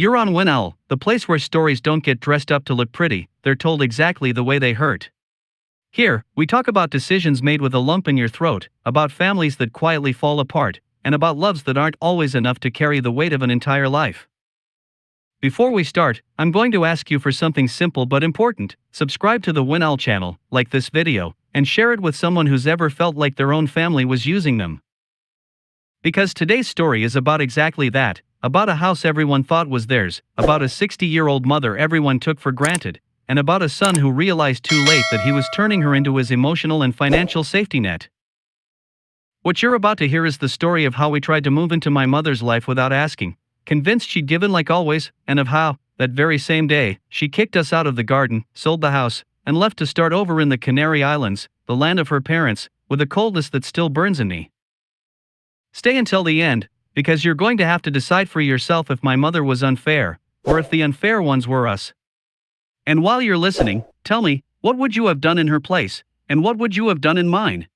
You're on WinOwl, the place where stories don't get dressed up to look pretty, they're told exactly the way they hurt. Here, we talk about decisions made with a lump in your throat, about families that quietly fall apart, and about loves that aren't always enough to carry the weight of an entire life. Before we start, I'm going to ask you for something simple but important. Subscribe to the WinOwl channel, like this video, and share it with someone who's ever felt like their own family was using them. Because today's story is about exactly that, about a house everyone thought was theirs, about a 60-year-old mother everyone took for granted, and about a son who realized too late that he was turning her into his emotional and financial safety net. What you're about to hear is the story of how we tried to move into my mother's life without asking, convinced she'd given like always, and of how, that very same day, she kicked us out of the garden, sold the house, and left to start over in the Canary Islands, the land of her parents, with a coldness that still burns in me. Stay until the end, because you're going to have to decide for yourself if my mother was unfair, or if the unfair ones were us. And while you're listening, tell me, what would you have done in her place, and what would you have done in mine?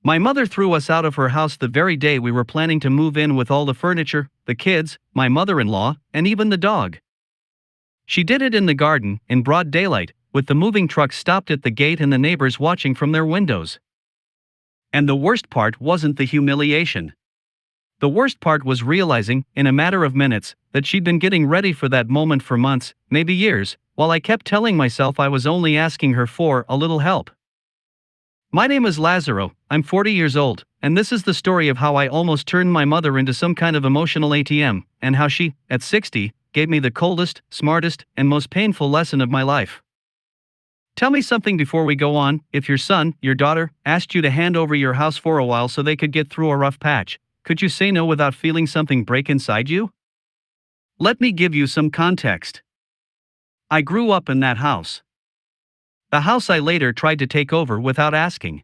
My mother threw us out of her house the very day we were planning to move in with all the furniture, the kids, my mother-in-law, and even the dog. She did it in the garden, in broad daylight, with the moving truck stopped at the gate and the neighbors watching from their windows. And the worst part wasn't the humiliation. The worst part was realizing, in a matter of minutes, that she'd been getting ready for that moment for months, maybe years, while I kept telling myself I was only asking her for a little help. My name is Lazaro, I'm 40 years old, and this is the story of how I almost turned my mother into some kind of emotional ATM, and how she, at 60, gave me the coldest, smartest, and most painful lesson of my life. Tell me something before we go on. If your son, your daughter, asked you to hand over your house for a while so they could get through a rough patch, could you say no without feeling something break inside you? Let me give you some context. I grew up in that house. The house I later tried to take over without asking.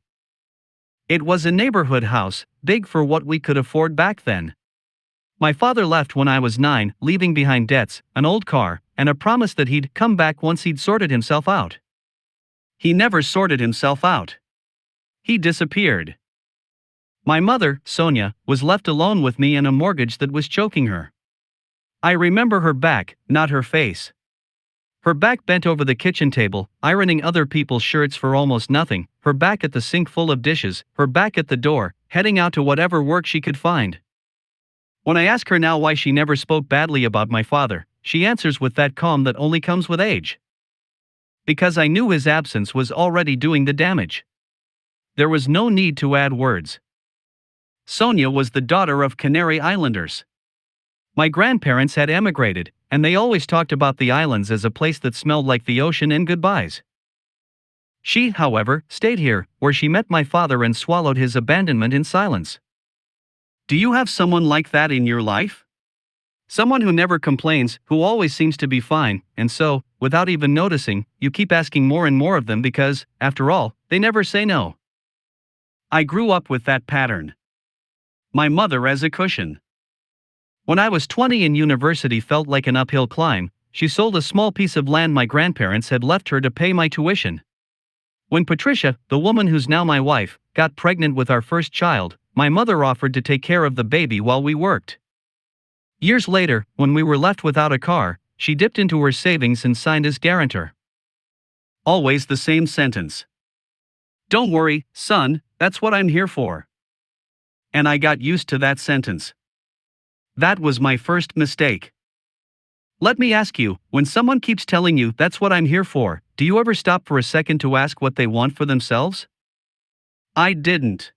It was a neighborhood house, big for what we could afford back then. My father left when I was 9, leaving behind debts, an old car, and a promise that he'd come back once he'd sorted himself out. He never sorted himself out. He disappeared. My mother, Sonia, was left alone with me and a mortgage that was choking her. I remember her back, not her face. Her back bent over the kitchen table, ironing other people's shirts for almost nothing, her back at the sink full of dishes, her back at the door, heading out to whatever work she could find. When I ask her now why she never spoke badly about my father, she answers with that calm that only comes with age. Because I knew his absence was already doing the damage. There was no need to add words. Sonia was the daughter of Canary Islanders. My grandparents had emigrated, and they always talked about the islands as a place that smelled like the ocean and goodbyes. She, however, stayed here, where she met my father and swallowed his abandonment in silence. Do you have someone like that in your life? Someone who never complains, who always seems to be fine, and so, without even noticing, you keep asking more and more of them because, after all, they never say no. I grew up with that pattern. My mother as a cushion. When I was 20 and university felt like an uphill climb, she sold a small piece of land my grandparents had left her to pay my tuition. When Patricia, the woman who's now my wife, got pregnant with our first child, my mother offered to take care of the baby while we worked. Years later, when we were left without a car, she dipped into her savings and signed as guarantor. Always the same sentence. Don't worry, son, that's what I'm here for. And I got used to that sentence. That was my first mistake. Let me ask you, when someone keeps telling you that's what I'm here for, do you ever stop for a second to ask what they want for themselves? I didn't.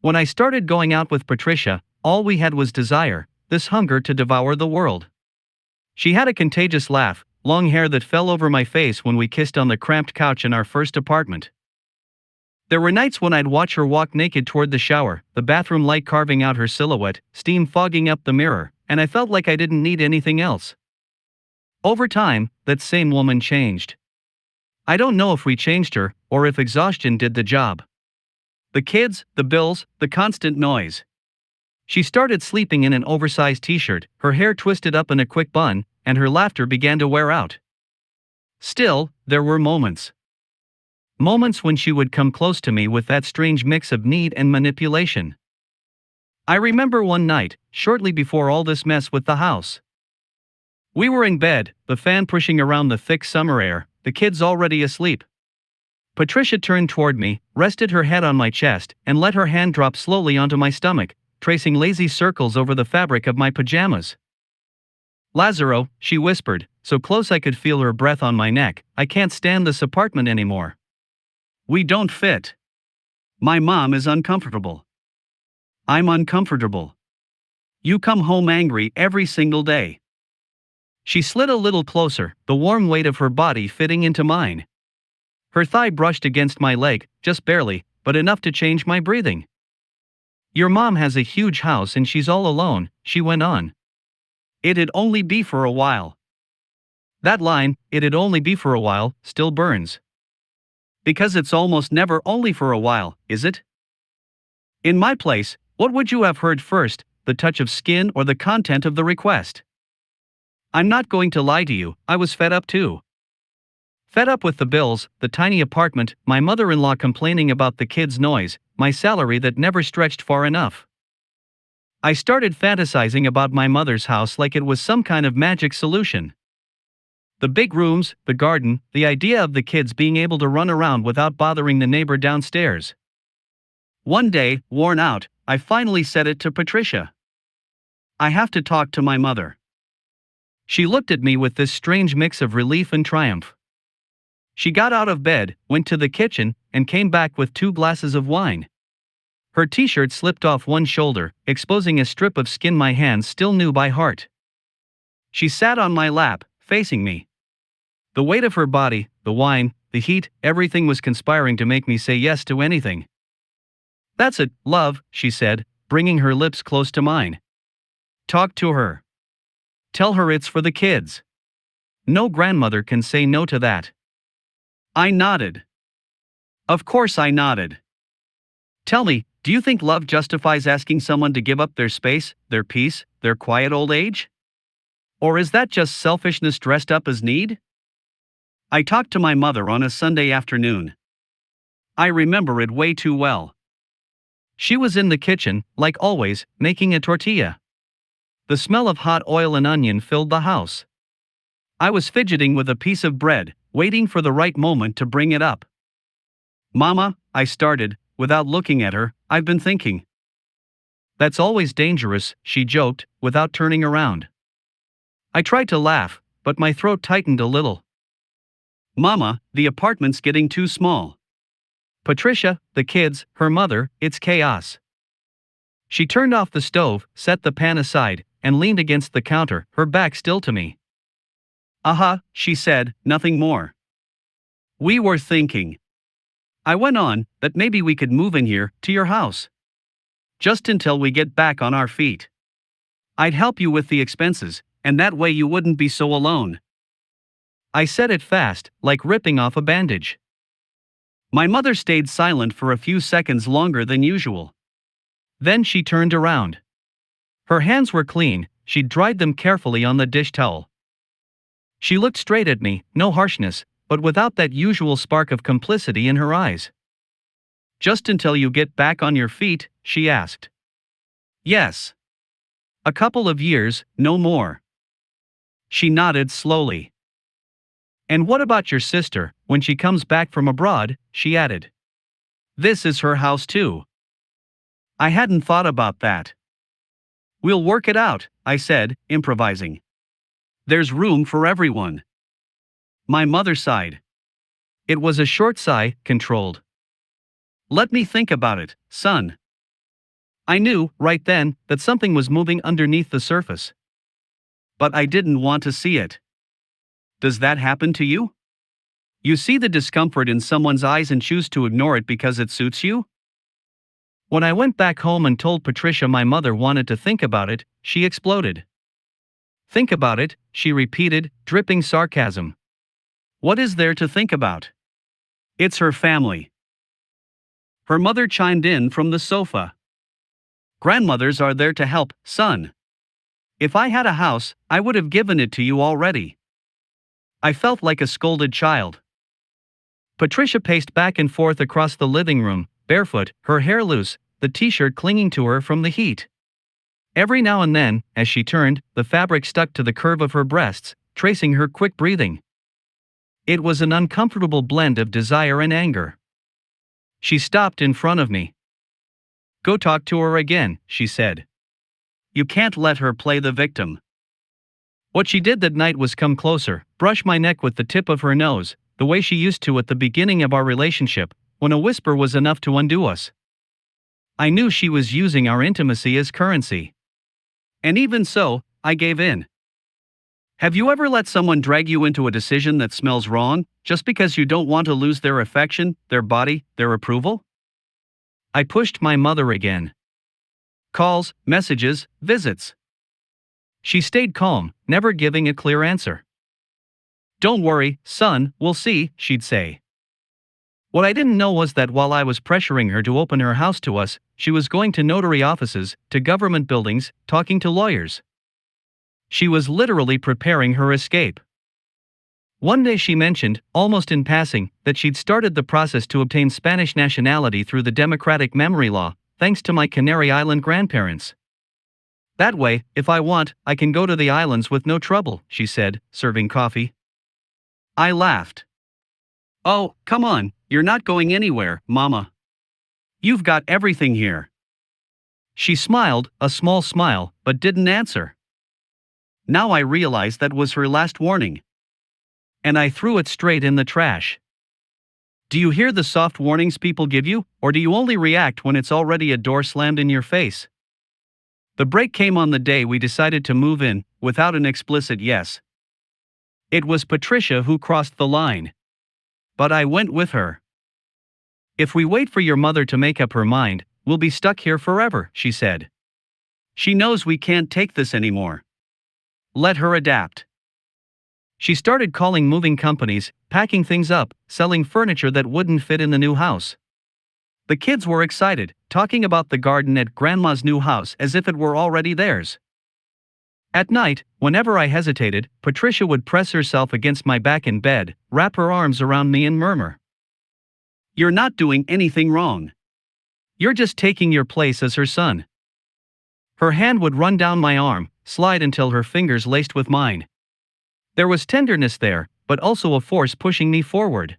When I started going out with Patricia, all we had was desire, this hunger to devour the world. She had a contagious laugh, long hair that fell over my face when we kissed on the cramped couch in our first apartment. There were nights when I'd watch her walk naked toward the shower, the bathroom light carving out her silhouette, steam fogging up the mirror, and I felt like I didn't need anything else. Over time, that same woman changed. I don't know if we changed her, or if exhaustion did the job. The kids, the bills, the constant noise. She started sleeping in an oversized t-shirt, her hair twisted up in a quick bun, and her laughter began to wear out. Still, there were moments. Moments when she would come close to me with that strange mix of need and manipulation. I remember one night, shortly before all this mess with the house. We were in bed, the fan pushing around the thick summer air, the kids already asleep. Patricia turned toward me, rested her head on my chest, and let her hand drop slowly onto my stomach, tracing lazy circles over the fabric of my pajamas. "Lazaro," she whispered, so close I could feel her breath on my neck, "I can't stand this apartment anymore. We don't fit. My mom is uncomfortable. I'm uncomfortable. You come home angry every single day." She slid a little closer, the warm weight of her body fitting into mine. Her thigh brushed against my leg, just barely, but enough to change my breathing. "Your mom has a huge house and she's all alone," she went on. "It'd only be for a while." That line, "it'd only be for a while," still burns. Because it's almost never only for a while, is it? In my place, what would you have heard first, the touch of skin or the content of the request? I'm not going to lie to you, I was fed up too. Fed up with the bills, the tiny apartment, my mother-in-law complaining about the kids' noise, my salary that never stretched far enough. I started fantasizing about my mother's house like it was some kind of magic solution. The big rooms, the garden, the idea of the kids being able to run around without bothering the neighbor downstairs. One day, worn out, I finally said it to Patricia. "I have to talk to my mother." She looked at me with this strange mix of relief and triumph. She got out of bed, went to the kitchen, and came back with 2 glasses of wine. Her t-shirt slipped off one shoulder, exposing a strip of skin my hands still knew by heart. She sat on my lap, facing me. The weight of her body, the wine, the heat, everything was conspiring to make me say yes to anything. "That's it, love," she said, bringing her lips close to mine. "Talk to her. Tell her it's for the kids. No grandmother can say no to that." I nodded. Of course I nodded. "Tell me, do you think love justifies asking someone to give up their space, their peace, their quiet old age? Or is that just selfishness dressed up as need?" I talked to my mother on a Sunday afternoon. I remember it way too well. She was in the kitchen, like always, making a tortilla. The smell of hot oil and onion filled the house. I was fidgeting with a piece of bread, waiting for the right moment to bring it up. "Mama," I started, without looking at her, "I've been thinking." "That's always dangerous," she joked, without turning around. I tried to laugh, but my throat tightened a little. "Mama, the apartment's getting too small. Patricia, the kids, her mother, it's chaos." She turned off the stove, set the pan aside, and leaned against the counter, her back still to me. She said, nothing more. "We were thinking," I went on, "that maybe we could move in here, to your house. Just until we get back on our feet. I'd help you with the expenses, and that way you wouldn't be so alone." I said it fast, like ripping off a bandage. My mother stayed silent for a few seconds longer than usual. Then she turned around. Her hands were clean, she'd dried them carefully on the dish towel. She looked straight at me, no harshness, but without that usual spark of complicity in her eyes. "Just until you get back on your feet?" she asked. "Yes. A couple of years, no more." She nodded slowly. "And what about your sister, when she comes back from abroad?" she added. "This is her house too." I hadn't thought about that. "We'll work it out," I said, improvising. "There's room for everyone." My mother sighed. It was a short sigh, controlled. "Let me think about it, son." I knew, right then, that something was moving underneath the surface. But I didn't want to see it. Does that happen to you? You see the discomfort in someone's eyes and choose to ignore it because it suits you? When I went back home and told Patricia my mother wanted to think about it, she exploded. "Think about it," she repeated, dripping sarcasm. "What is there to think about? It's her family." Her mother chimed in from the sofa. "Grandmothers are there to help, son. If I had a house, I would have given it to you already." I felt like a scolded child. Patricia paced back and forth across the living room, barefoot, her hair loose, the t-shirt clinging to her from the heat. Every now and then, as she turned, the fabric stuck to the curve of her breasts, tracing her quick breathing. It was an uncomfortable blend of desire and anger. She stopped in front of me. "Go talk to her again," she said. "You can't let her play the victim." What she did that night was come closer, brush my neck with the tip of her nose, the way she used to at the beginning of our relationship, when a whisper was enough to undo us. I knew she was using our intimacy as currency. And even so, I gave in. Have you ever let someone drag you into a decision that smells wrong, just because you don't want to lose their affection, their body, their approval? I pushed my mother again. Calls, messages, visits. She stayed calm, never giving a clear answer. "Don't worry, son, we'll see," she'd say. What I didn't know was that while I was pressuring her to open her house to us, she was going to notary offices, to government buildings, talking to lawyers. She was literally preparing her escape. One day she mentioned, almost in passing, that she'd started the process to obtain Spanish nationality through the democratic memory law, thanks to my Canary Island grandparents. "That way, if I want, I can go to the islands with no trouble," she said, serving coffee. I laughed. "Oh, come on, you're not going anywhere, Mama. You've got everything here." She smiled, a small smile, but didn't answer. Now I realized that was her last warning. And I threw it straight in the trash. Do you hear the soft warnings people give you, or do you only react when it's already a door slammed in your face? The break came on the day we decided to move in, without an explicit yes. It was Patricia who crossed the line. But I went with her. "If we wait for your mother to make up her mind, we'll be stuck here forever," she said. "She knows we can't take this anymore. Let her adapt." She started calling moving companies, packing things up, selling furniture that wouldn't fit in the new house. The kids were excited, talking about the garden at Grandma's new house as if it were already theirs. At night, whenever I hesitated, Patricia would press herself against my back in bed, wrap her arms around me and murmur, "You're not doing anything wrong. You're just taking your place as her son." Her hand would run down my arm, slide until her fingers laced with mine. There was tenderness there, but also a force pushing me forward.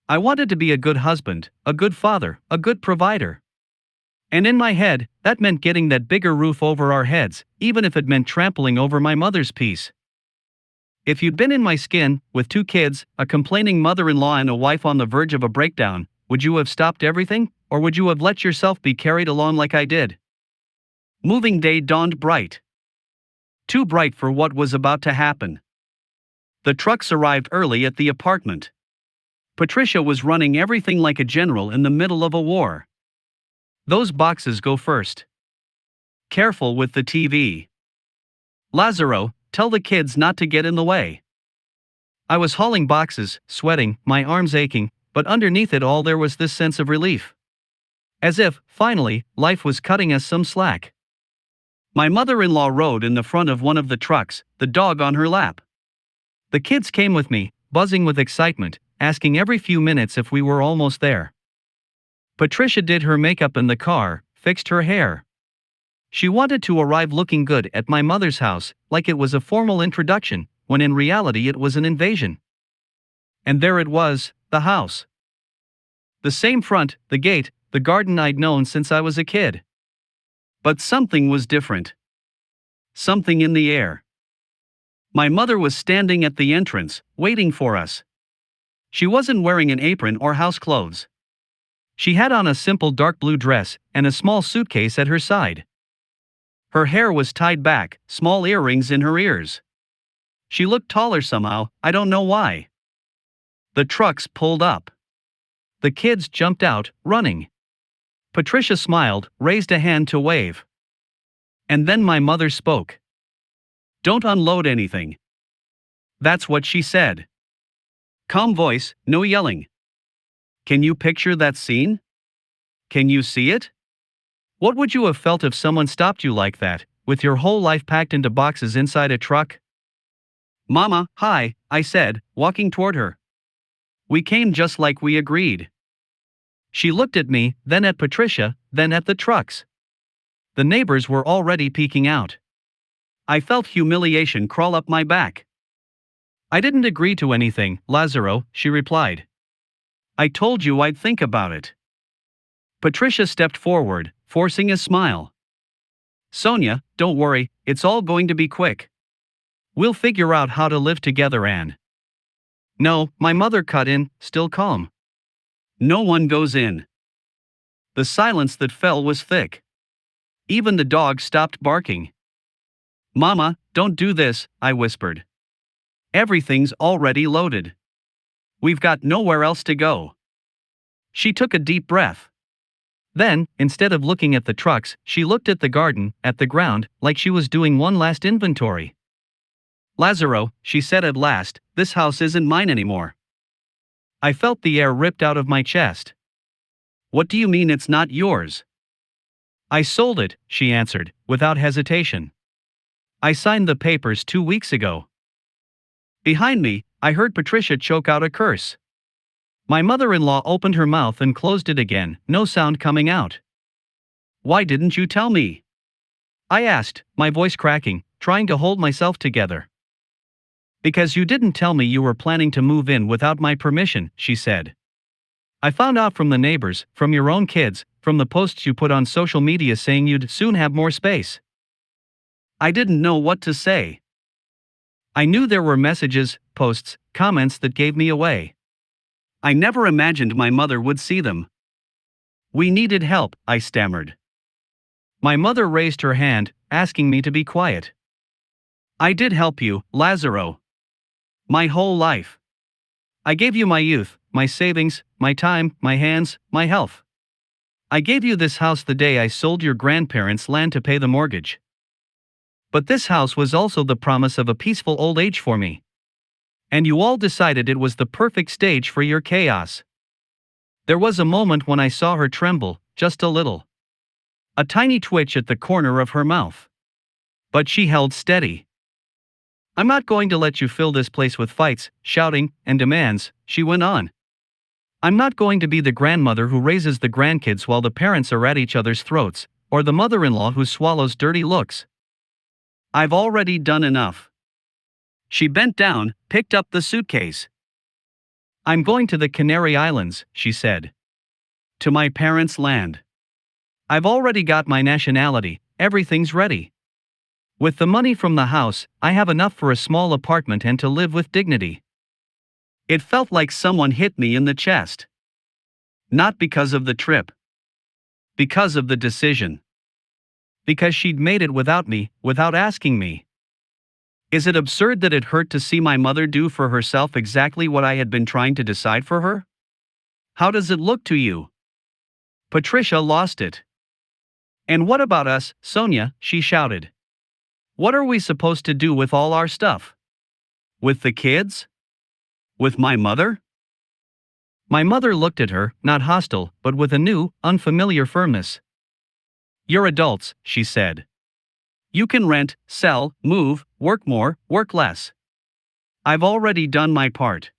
I wanted to be a good husband, a good father, a good provider. And in my head, that meant getting that bigger roof over our heads, even if it meant trampling over my mother's peace. If you'd been in my skin, with 2 kids, a complaining mother-in-law and a wife on the verge of a breakdown, would you have stopped everything, or would you have let yourself be carried along like I did? Moving day dawned bright. Too bright for what was about to happen. The trucks arrived early at the apartment. Patricia was running everything like a general in the middle of a war. "Those boxes go first. Careful with the TV. Lazaro, tell the kids not to get in the way." I was hauling boxes, sweating, my arms aching, but underneath it all there was this sense of relief. As if, finally, life was cutting us some slack. My mother-in-law rode in the front of one of the trucks, the dog on her lap. The kids came with me, buzzing with excitement, asking every few minutes if we were almost there. Patricia did her makeup in the car, fixed her hair. She wanted to arrive looking good at my mother's house, like it was a formal introduction, when in reality it was an invasion. And there it was, the house. The same front, the gate, the garden I'd known since I was a kid. But something was different. Something in the air. My mother was standing at the entrance, waiting for us. She wasn't wearing an apron or house clothes. She had on a simple dark blue dress and a small suitcase at her side. Her hair was tied back, small earrings in her ears. She looked taller somehow, I don't know why. The trucks pulled up. The kids jumped out, running. Patricia smiled, raised a hand to wave. And then my mother spoke. "Don't unload anything." That's what she said. Calm voice, no yelling. Can you picture that scene? Can you see it? What would you have felt if someone stopped you like that, with your whole life packed into boxes inside a truck? "Mama, hi," I said, walking toward her. "We came just like we agreed." She looked at me, then at Patricia, then at the trucks. The neighbors were already peeking out. I felt humiliation crawl up my back. I didn't agree to anything, Lazaro, she replied. I told you I'd think about it. Patricia stepped forward, forcing a smile. Sonia, don't worry, it's all going to be quick. We'll figure out how to live together, Anne. No, my mother cut in, still calm. No one goes in. The silence that fell was thick. Even the dog stopped barking. Mama, don't do this, I whispered. Everything's already loaded. We've got nowhere else to go. She took a deep breath. Then, instead of looking at the trucks, she looked at the garden, at the ground, like she was doing one last inventory. Lazaro, she said at last, this house isn't mine anymore. I felt the air ripped out of my chest. What do you mean it's not yours? I sold it, she answered, without hesitation. I signed the papers 2 weeks ago. Behind me, I heard Patricia choke out a curse. My mother-in-law opened her mouth and closed it again, no sound coming out. Why didn't you tell me? I asked, my voice cracking, trying to hold myself together. Because you didn't tell me you were planning to move in without my permission, she said. I found out from the neighbors, from your own kids, from the posts you put on social media saying you'd soon have more space. I didn't know what to say. I knew there were messages, posts, comments that gave me away. I never imagined my mother would see them. We needed help, I stammered. My mother raised her hand, asking me to be quiet. I did help you, Lazaro. My whole life. I gave you my youth, my savings, my time, my hands, my health. I gave you this house the day I sold your grandparents' land to pay the mortgage. But this house was also the promise of a peaceful old age for me. And you all decided it was the perfect stage for your chaos. There was a moment when I saw her tremble, just a little. A tiny twitch at the corner of her mouth. But she held steady. I'm not going to let you fill this place with fights, shouting, and demands, she went on. I'm not going to be the grandmother who raises the grandkids while the parents are at each other's throats, or the mother-in-law who swallows dirty looks. I've already done enough. She bent down, picked up the suitcase. I'm going to the Canary Islands, she said. To my parents' land. I've already got my nationality, everything's ready. With the money from the house, I have enough for a small apartment and to live with dignity. It felt like someone hit me in the chest. Not because of the trip. Because of the decision. Because she'd made it without me, without asking me. Is it absurd that it hurt to see my mother do for herself exactly what I had been trying to decide for her? How does it look to you? Patricia lost it. And what about us, Sonia, she shouted. What are we supposed to do with all our stuff? With the kids? With my mother? My mother looked at her, not hostile, but with a new, unfamiliar firmness. You're adults, she said. You can rent, sell, move, work more, work less. I've already done my part.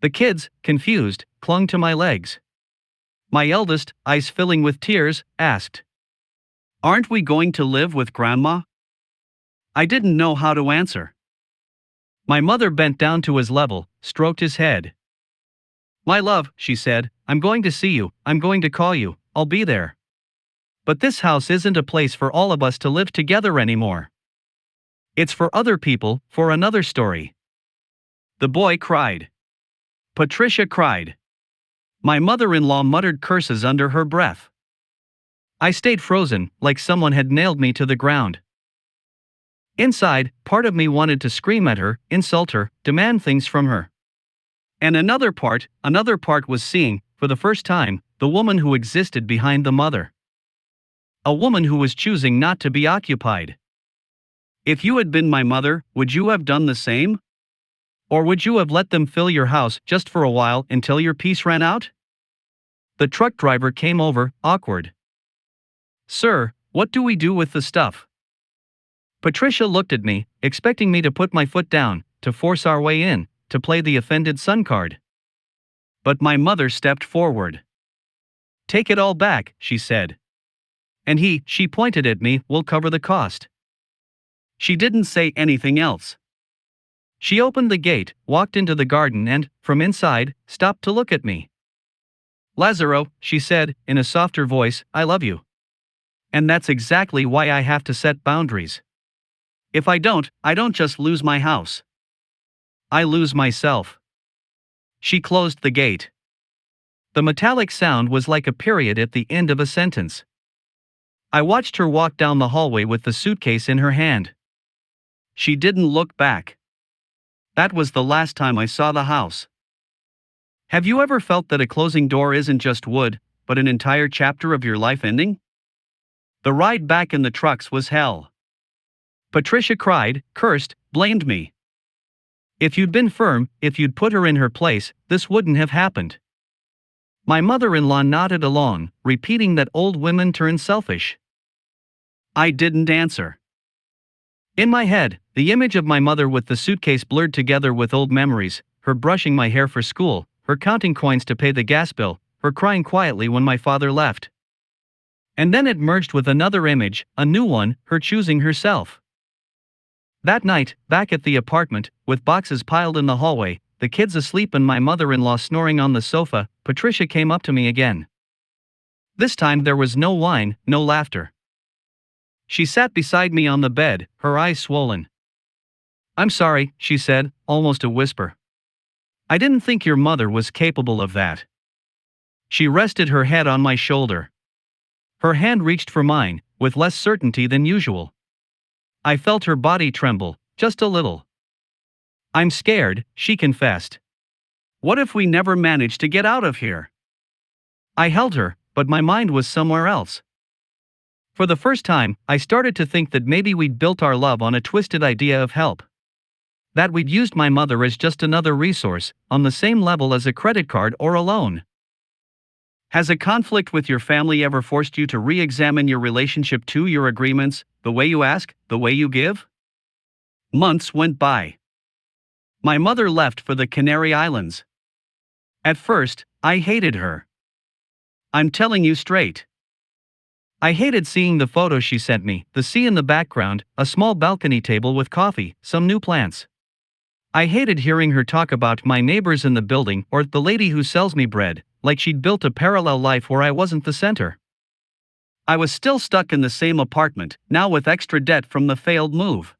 The kids, confused, clung to my legs. My eldest, eyes filling with tears, asked, Aren't we going to live with Grandma? I didn't know how to answer. My mother bent down to his level, stroked his head. My love, she said, I'm going to see you, I'm going to call you, I'll be there. But this house isn't a place for all of us to live together anymore. It's for other people, for another story. The boy cried. Patricia cried. My mother-in-law muttered curses under her breath. I stayed frozen, like someone had nailed me to the ground. Inside, part of me wanted to scream at her, insult her, demand things from her. And another part was seeing, for the first time, the woman who existed behind the mother. A woman who was choosing not to be occupied. If you had been my mother, would you have done the same? Or would you have let them fill your house just for a while until your piece ran out? The truck driver came over, awkward. Sir, what do we do with the stuff? Patricia looked at me, expecting me to put my foot down, to force our way in, to play the offended son card. But my mother stepped forward. Take it all back, she said. And she pointed at me, will cover the cost. She didn't say anything else. She opened the gate, walked into the garden and, from inside, stopped to look at me. Lazaro, she said, in a softer voice, I love you. And that's exactly why I have to set boundaries. If I don't just lose my house. I lose myself. She closed the gate. The metallic sound was like a period at the end of a sentence. I watched her walk down the hallway with the suitcase in her hand. She didn't look back. That was the last time I saw the house. Have you ever felt that a closing door isn't just wood, but an entire chapter of your life ending? The ride back in the trucks was hell. Patricia cried, cursed, blamed me. If you'd been firm, if you'd put her in her place, this wouldn't have happened. My mother-in-law nodded along, repeating that old women turn selfish. I didn't answer. In my head, the image of my mother with the suitcase blurred together with old memories, her brushing my hair for school, her counting coins to pay the gas bill, her crying quietly when my father left. And then it merged with another image, a new one, her choosing herself. That night, back at the apartment, with boxes piled in the hallway, the kids asleep and my mother-in-law snoring on the sofa, Patricia came up to me again. This time there was no whine, no laughter. She sat beside me on the bed, her eyes swollen. I'm sorry, she said, almost a whisper. I didn't think your mother was capable of that. She rested her head on my shoulder. Her hand reached for mine, with less certainty than usual. I felt her body tremble, just a little. I'm scared, she confessed. What if we never manage to get out of here? I held her, but my mind was somewhere else. For the first time, I started to think that maybe we'd built our love on a twisted idea of help. That we'd used my mother as just another resource, on the same level as a credit card or a loan. Has a conflict with your family ever forced you to re-examine your relationship to your agreements, the way you ask, the way you give? Months went by. My mother left for the Canary Islands. At first, I hated her. I'm telling you straight. I hated seeing the photos she sent me, the sea in the background, a small balcony table with coffee, some new plants. I hated hearing her talk about my neighbors in the building or the lady who sells me bread, like she'd built a parallel life where I wasn't the center. I was still stuck in the same apartment, now with extra debt from the failed move.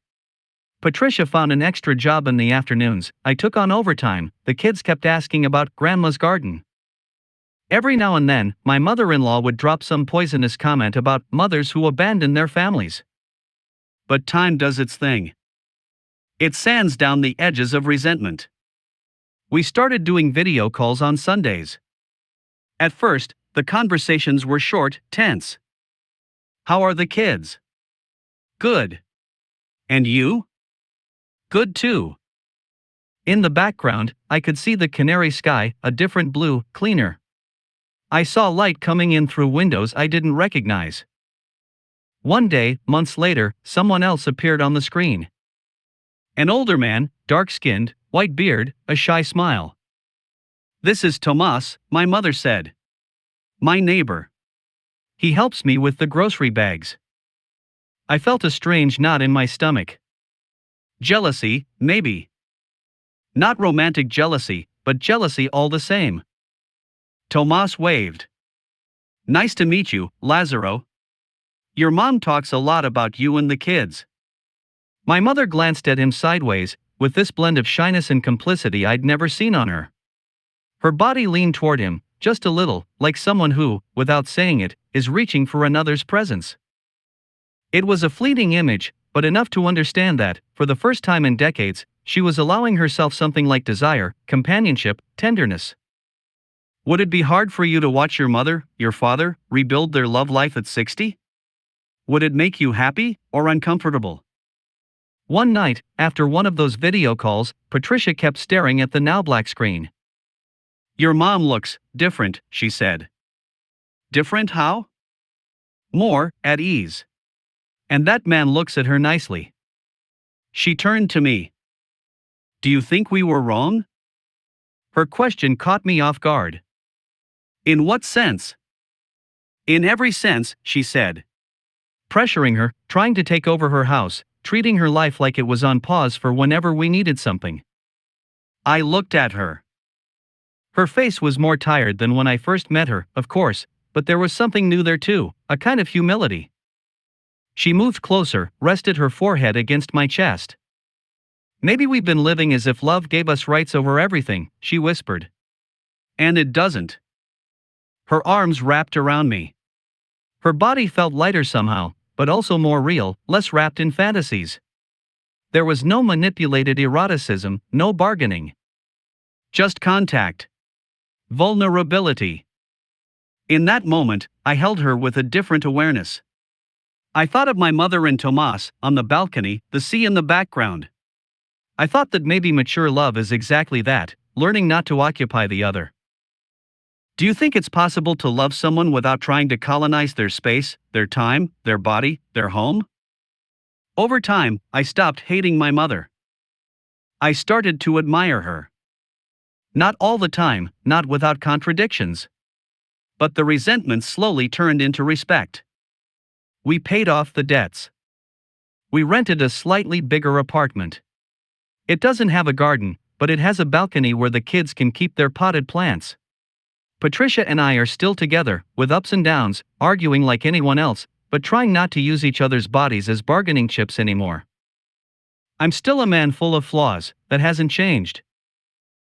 Patricia found an extra job in the afternoons, I took on overtime, the kids kept asking about Grandma's garden. Every now and then, my mother-in-law would drop some poisonous comment about mothers who abandon their families. But time does its thing. It sands down the edges of resentment. We started doing video calls on Sundays. At first, the conversations were short, tense. How are the kids? Good. And you? Good too. In the background, I could see the canary sky, a different blue, cleaner. I saw light coming in through windows I didn't recognize. One day, months later, someone else appeared on the screen. An older man, dark-skinned, white beard, a shy smile. This is Tomas, my mother said. My neighbor. He helps me with the grocery bags. I felt a strange knot in my stomach. Jealousy, maybe. Not romantic jealousy, but jealousy all the same. Tomas waved. Nice to meet you, Lazaro. Your mom talks a lot about you and the kids. My mother glanced at him sideways, with this blend of shyness and complicity I'd never seen on her. Her body leaned toward him, just a little, like someone who, without saying it, is reaching for another's presence. It was a fleeting image, but enough to understand that, for the first time in decades, she was allowing herself something like desire, companionship, tenderness. Would it be hard for you to watch your mother, your father, rebuild their love life at 60? Would it make you happy, or uncomfortable? One night, after one of those video calls, Patricia kept staring at the now black screen. Your mom looks different, she said. Different how? More at ease. And that man looks at her nicely. She turned to me. Do you think we were wrong? Her question caught me off guard. In what sense? In every sense, she said. pressuring her, trying to take over her house, treating her life like it was on pause for whenever we needed something. I looked at her. Her face was more tired than when I first met her, of course, but there was something new there too, a kind of humility. She moved closer, rested her forehead against my chest. "Maybe we've been living as if love gave us rights over everything," she whispered. "And it doesn't." Her arms wrapped around me. Her body felt lighter somehow, but also more real, less wrapped in fantasies. There was no manipulated eroticism, no bargaining. Just contact. Vulnerability. In that moment, I held her with a different awareness. I thought of my mother and Tomas, on the balcony, the sea in the background. I thought that maybe mature love is exactly that, learning not to occupy the other. Do you think it's possible to love someone without trying to colonize their space, their time, their body, their home? Over time, I stopped hating my mother. I started to admire her. Not all the time, not without contradictions. But the resentment slowly turned into respect. We paid off the debts. We rented a slightly bigger apartment. It doesn't have a garden, but it has a balcony where the kids can keep their potted plants. Patricia and I are still together, with ups and downs, arguing like anyone else, but trying not to use each other's bodies as bargaining chips anymore. I'm still a man full of flaws, that hasn't changed.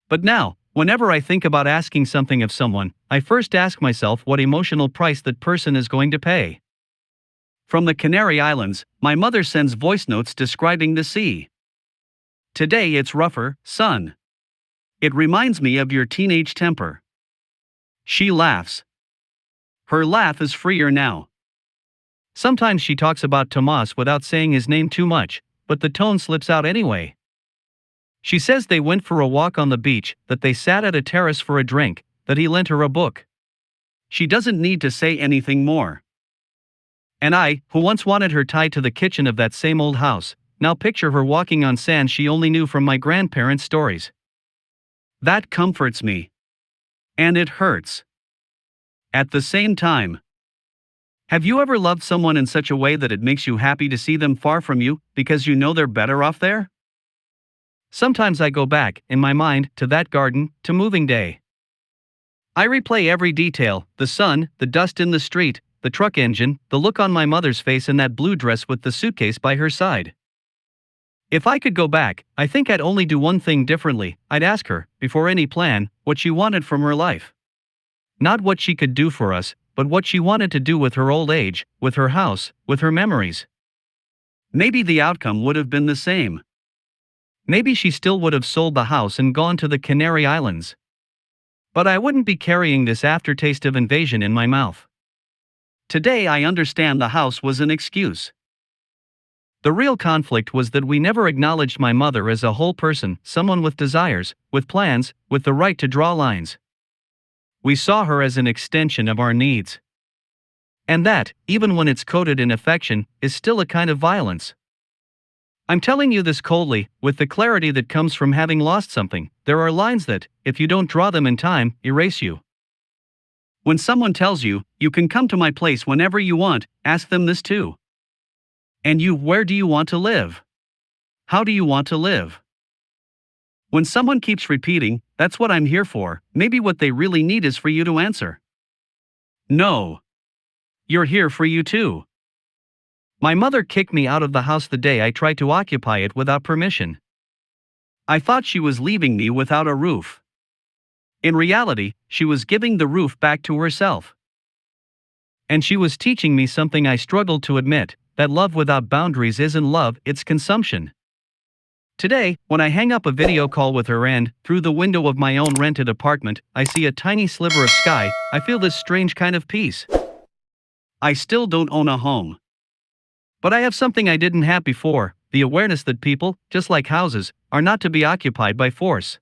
But now, whenever I think about asking something of someone, I first ask myself what emotional price that person is going to pay. From the Canary Islands, my mother sends voice notes describing the sea. "Today it's rougher, son. It reminds me of your teenage temper." She laughs. Her laugh is freer now. Sometimes she talks about Tomas without saying his name too much, but the tone slips out anyway. She says they went for a walk on the beach, that they sat at a terrace for a drink, that he lent her a book. She doesn't need to say anything more. And I, who once wanted her tied to the kitchen of that same old house, now picture her walking on sand she only knew from my grandparents' stories. That comforts me. And it hurts. At the same time. Have you ever loved someone in such a way that it makes you happy to see them far from you, because you know they're better off there? Sometimes I go back, in my mind, to that garden, to moving day. I replay every detail, the sun, the dust in the street, the truck engine, the look on my mother's face in that blue dress with the suitcase by her side. If I could go back, I think I'd only do one thing differently. I'd ask her, before any plan, what she wanted from her life. Not what she could do for us, but what she wanted to do with her old age, with her house, with her memories. Maybe the outcome would have been the same. Maybe she still would have sold the house and gone to the Canary Islands. But I wouldn't be carrying this aftertaste of invasion in my mouth. Today I understand the house was an excuse. The real conflict was that we never acknowledged my mother as a whole person, someone with desires, with plans, with the right to draw lines. We saw her as an extension of our needs. And that, even when it's coded in affection, is still a kind of violence. I'm telling you this coldly, with the clarity that comes from having lost something. There are lines that, if you don't draw them in time, erase you. When someone tells you, "You can come to my place whenever you want," ask them this too. And you, where do you want to live? How do you want to live? When someone keeps repeating, "That's what I'm here for," maybe what they really need is for you to answer, "No. You're here for you too." My mother kicked me out of the house the day I tried to occupy it without permission. I thought she was leaving me without a roof. In reality, she was giving the roof back to herself. And she was teaching me something I struggled to admit, that love without boundaries isn't love, it's consumption. Today, when I hang up a video call with her and, through the window of my own rented apartment, I see a tiny sliver of sky, I feel this strange kind of peace. I still don't own a home. But I have something I didn't have before, the awareness that people, just like houses, are not to be occupied by force.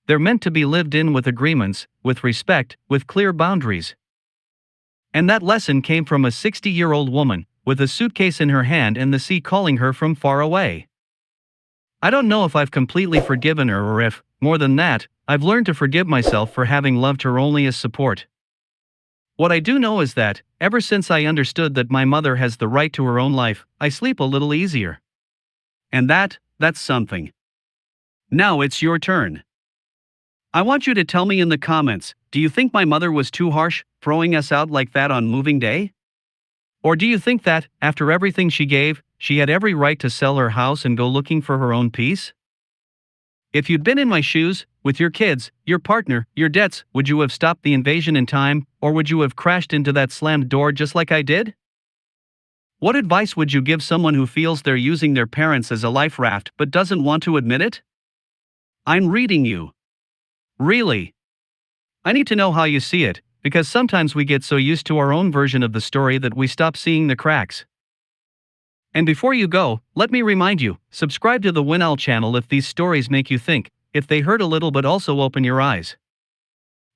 They're meant to be lived in with agreements, with respect, with clear boundaries. And that lesson came from a 60-year-old woman, with a suitcase in her hand and the sea calling her from far away. I don't know if I've completely forgiven her or if, more than that, I've learned to forgive myself for having loved her only as support. What I do know is that, ever since I understood that my mother has the right to her own life, I sleep a little easier. And that's something. Now it's your turn. I want you to tell me in the comments, do you think my mother was too harsh, throwing us out like that on moving day? Or do you think that, after everything she gave, she had every right to sell her house and go looking for her own peace? If you'd been in my shoes, with your kids, your partner, your debts, would you have stopped the invasion in time, or would you have crashed into that slammed door just like I did? What advice would you give someone who feels they're using their parents as a life raft but doesn't want to admit it? I'm reading you. Really? I need to know how you see it, because sometimes we get so used to our own version of the story that we stop seeing the cracks. And before you go, let me remind you, subscribe to the WinOwl channel if these stories make you think, if they hurt a little but also open your eyes.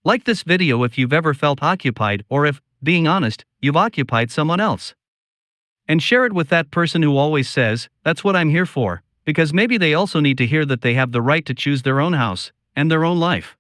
Like this video if you've ever felt occupied or if, being honest, you've occupied someone else. And share it with that person who always says, that's what I'm here for, because maybe they also need to hear that they have the right to choose their own house and their own life.